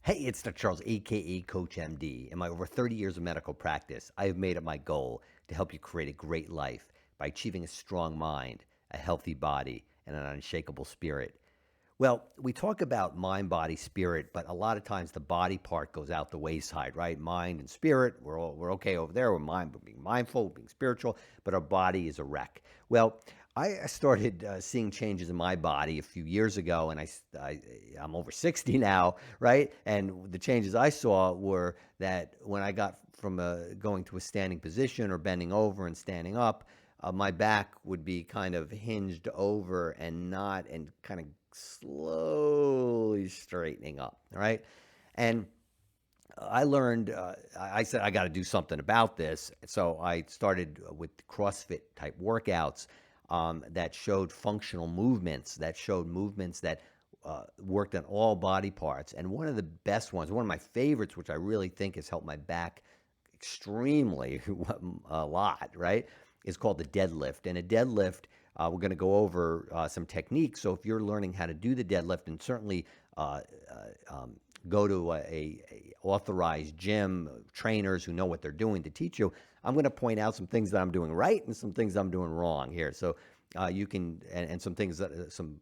Hey, it's Dr. Charles, aka CoachMD. In my over 30 years of medical practice, I have made it my goal to help you create a great life by achieving a strong mind, a healthy body, and an unshakable spirit. Well, we talk about mind, body, spirit, but a lot of times the body part goes out the wayside, right? Mind and spirit, we're okay over there. We're being mindful, being spiritual, but our body is a wreck. Well, I started seeing changes in my body a few years ago, and I'm over 60 now, right? And the changes I saw were that when I got from going to a standing position or bending over and standing up, my back would be kind of hinged over and kind of slowly straightening up, right? And I learned, I said, I got to do something about this. So I started with CrossFit type workouts that showed functional movements, that worked on all body parts. And one of the best ones, one of my favorites, which I really think has helped my back extremely a lot, right, is called the deadlift. And a deadlift, we're going to go over some techniques. So if you're learning how to do the deadlift, and certainly go to a authorized gym, trainers who know what they're doing to teach you, I'm going to point out some things that I'm doing right and some things I'm doing wrong here. So you can, and some things that, some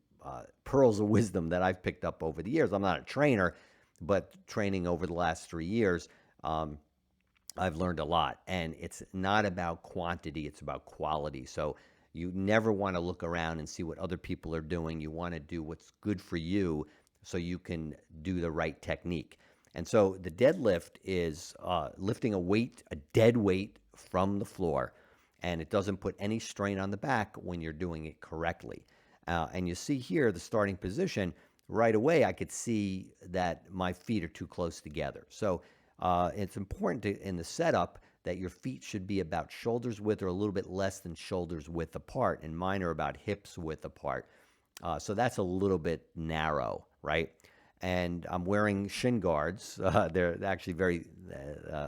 pearls of wisdom that I've picked up over the years. I'm not a trainer, but training over the last 3 years, I've learned a lot. And it's not about quantity, it's about quality. So you never want to look around and see what other people are doing. You want to do what's good for you so you can do the right technique. And so the deadlift is lifting a weight, a dead weight from the floor, and it doesn't put any strain on the back when you're doing it correctly. And you see here the starting position. Right away, I could see that my feet are too close together. So it's important in the setup that your feet should be about shoulders width or a little bit less than shoulders width apart, and mine are about hips width apart. So that's a little bit narrow, right? And I'm wearing shin guards. They're actually very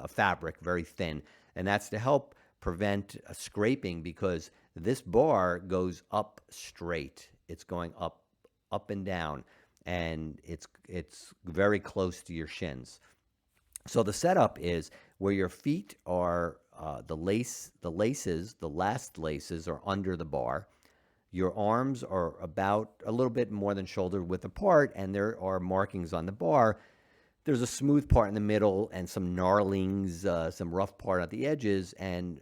fabric, very thin, and that's to help prevent scraping because this bar goes up straight. It's going up and down, and it's very close to your shins. So the setup is where your feet are, the last laces are under the bar. Your arms are about a little bit more than shoulder width apart, and there are markings on the bar. There's a smooth part in the middle and some gnarlings, some rough part at the edges, and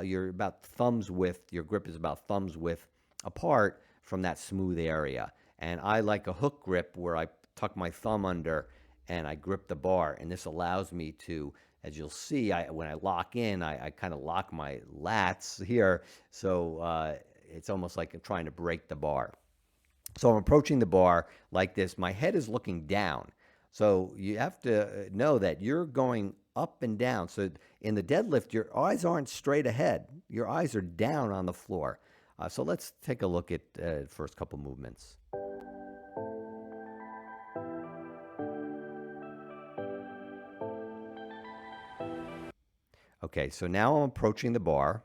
you're about thumbs width. Your grip is about thumbs width apart from that smooth area. And I like a hook grip where I tuck my thumb under and I grip the bar. And this allows me to, as you'll see, when I lock in, I kind of lock my lats here. So it's almost like I'm trying to break the bar. So I'm approaching the bar like this. My head is looking down. So you have to know that you're going up and down. So in the deadlift, your eyes aren't straight ahead. Your eyes are down on the floor. So let's take a look at first couple movements. Okay, so now I'm approaching the bar.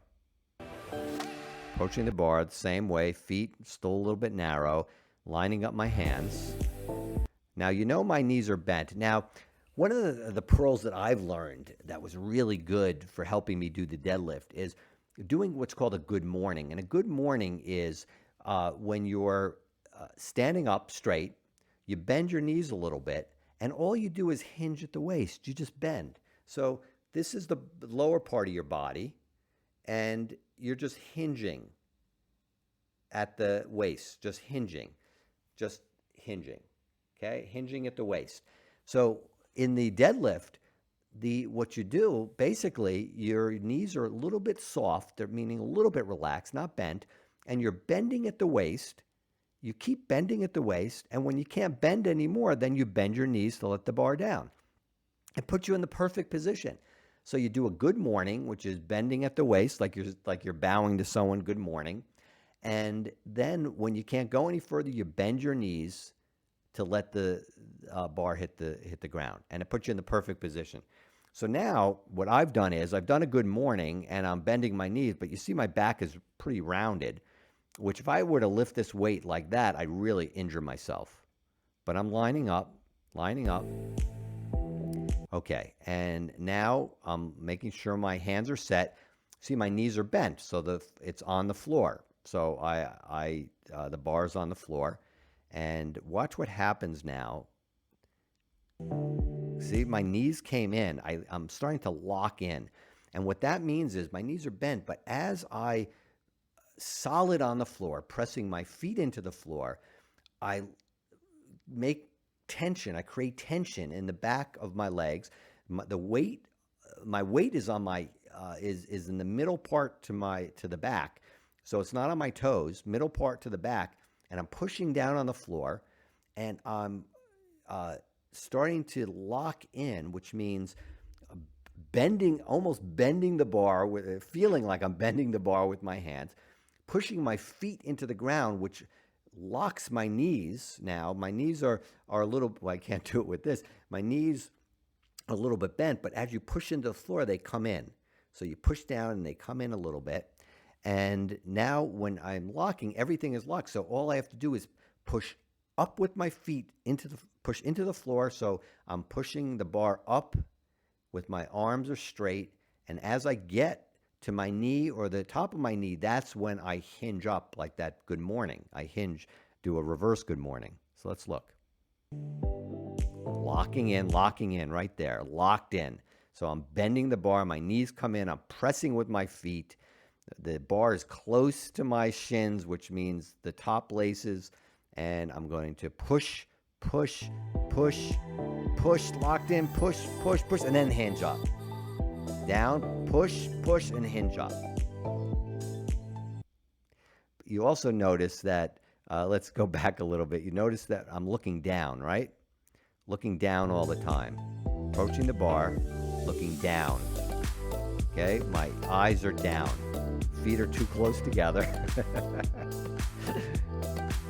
Approaching the bar the same way, feet still a little bit narrow, lining up my hands. Now, you know my knees are bent. Now, one of the pearls that I've learned that was really good for helping me do the deadlift is doing what's called a good morning. And a good morning is when you're standing up straight, you bend your knees a little bit, and all you do is hinge at the waist. You just bend. So this is the lower part of your body, and you're just hinging at the waist, just hinging, okay? Hinging at the waist. So in the deadlift, what you do, basically, your knees are a little bit soft, meaning a little bit relaxed, not bent, and you're bending at the waist. You keep bending at the waist, and when you can't bend anymore, then you bend your knees to let the bar down. It puts you in the perfect position. So you do a good morning, which is bending at the waist, like you're bowing to someone, good morning. And then when you can't go any further, you bend your knees to let the bar hit the ground, and it puts you in the perfect position. So now what I've done is I've done a good morning, and I'm bending my knees, but you see my back is pretty rounded, which if I were to lift this weight like that, I'd really injure myself. But I'm lining up, Okay, and now I'm making sure my hands are set. See, my knees are bent, so it's on the floor. So the bar's on the floor, and watch what happens now. See, my knees came in. I'm starting to lock in, and what that means is my knees are bent. But as I solid on the floor, pressing my feet into the floor, I make tension. I create tension in the back of my legs. My weight is on my is in the middle part to the back, so it's not on my toes. Middle part to the back, and I'm pushing down on the floor, and I'm starting to lock in, which means almost bending the bar with, feeling like I'm bending the bar with my hands, pushing my feet into the ground, which locks my knees. Now my knees are a little, well, I can't do it with this. My knees are a little bit bent, but as you push into the floor, they come in. So you push down and they come in a little bit. And now when I'm locking, everything is locked. So all I have to do is push up with my feet push into the floor. So I'm pushing the bar up with my arms are straight. And as I get to my knee or the top of my knee, that's when I hinge up like that good morning. I do a reverse good morning. So let's look. Locking in right there, locked in. So I'm bending the bar, my knees come in, I'm pressing with my feet. The bar is close to my shins, which means the top laces, and I'm going to push, locked in, push, and then hinge up. Down, push, and hinge up. You also notice that, let's go back a little bit. You notice that I'm looking down, right? Looking down all the time. Approaching the bar, looking down. Okay, my eyes are down. Feet are too close together.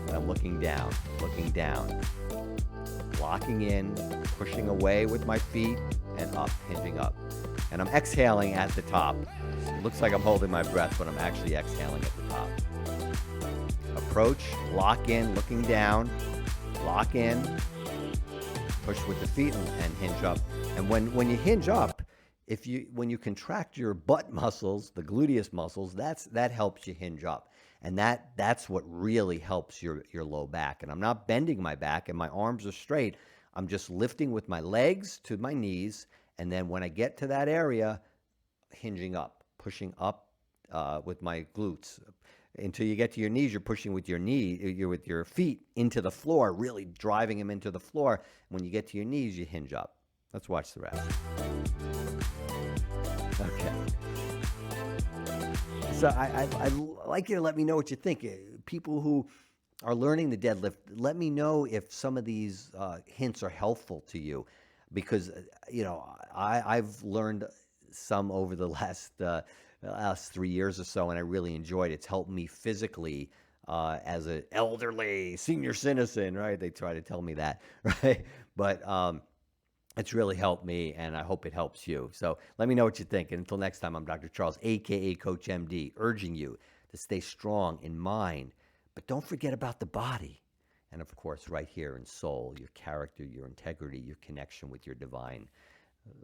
And I'm looking down. Locking in, pushing away with my feet, and up, hinging up. And I'm exhaling at the top. It looks like I'm holding my breath, but I'm actually exhaling at the top. Approach, lock in, looking down, lock in, push with the feet and hinge up. And when you hinge up, when you contract your butt muscles, the gluteus muscles, that helps you hinge up. And that's what really helps your low back. And I'm not bending my back and my arms are straight. I'm just lifting with my legs to my knees. And then when I get to that area, hinging up, pushing up with my glutes. Until you get to your knees, you're pushing with with your feet into the floor, really driving them into the floor. When you get to your knees, you hinge up. Let's watch the rest. Okay. So I'd like you to let me know what you think. People who are learning the deadlift, let me know if some of these hints are helpful to you, because I've learned some over the last 3 years or so, and I really enjoyed it. It's helped me physically as an elderly senior citizen, right? They try to tell me that, right? But it's really helped me, and I hope it helps you. So let me know what you think. And until next time, I'm Dr. Charles, a.k.a. CoachMD, urging you to stay strong in mind, but don't forget about the body. And of course, right here in soul, your character, your integrity, your connection with your divine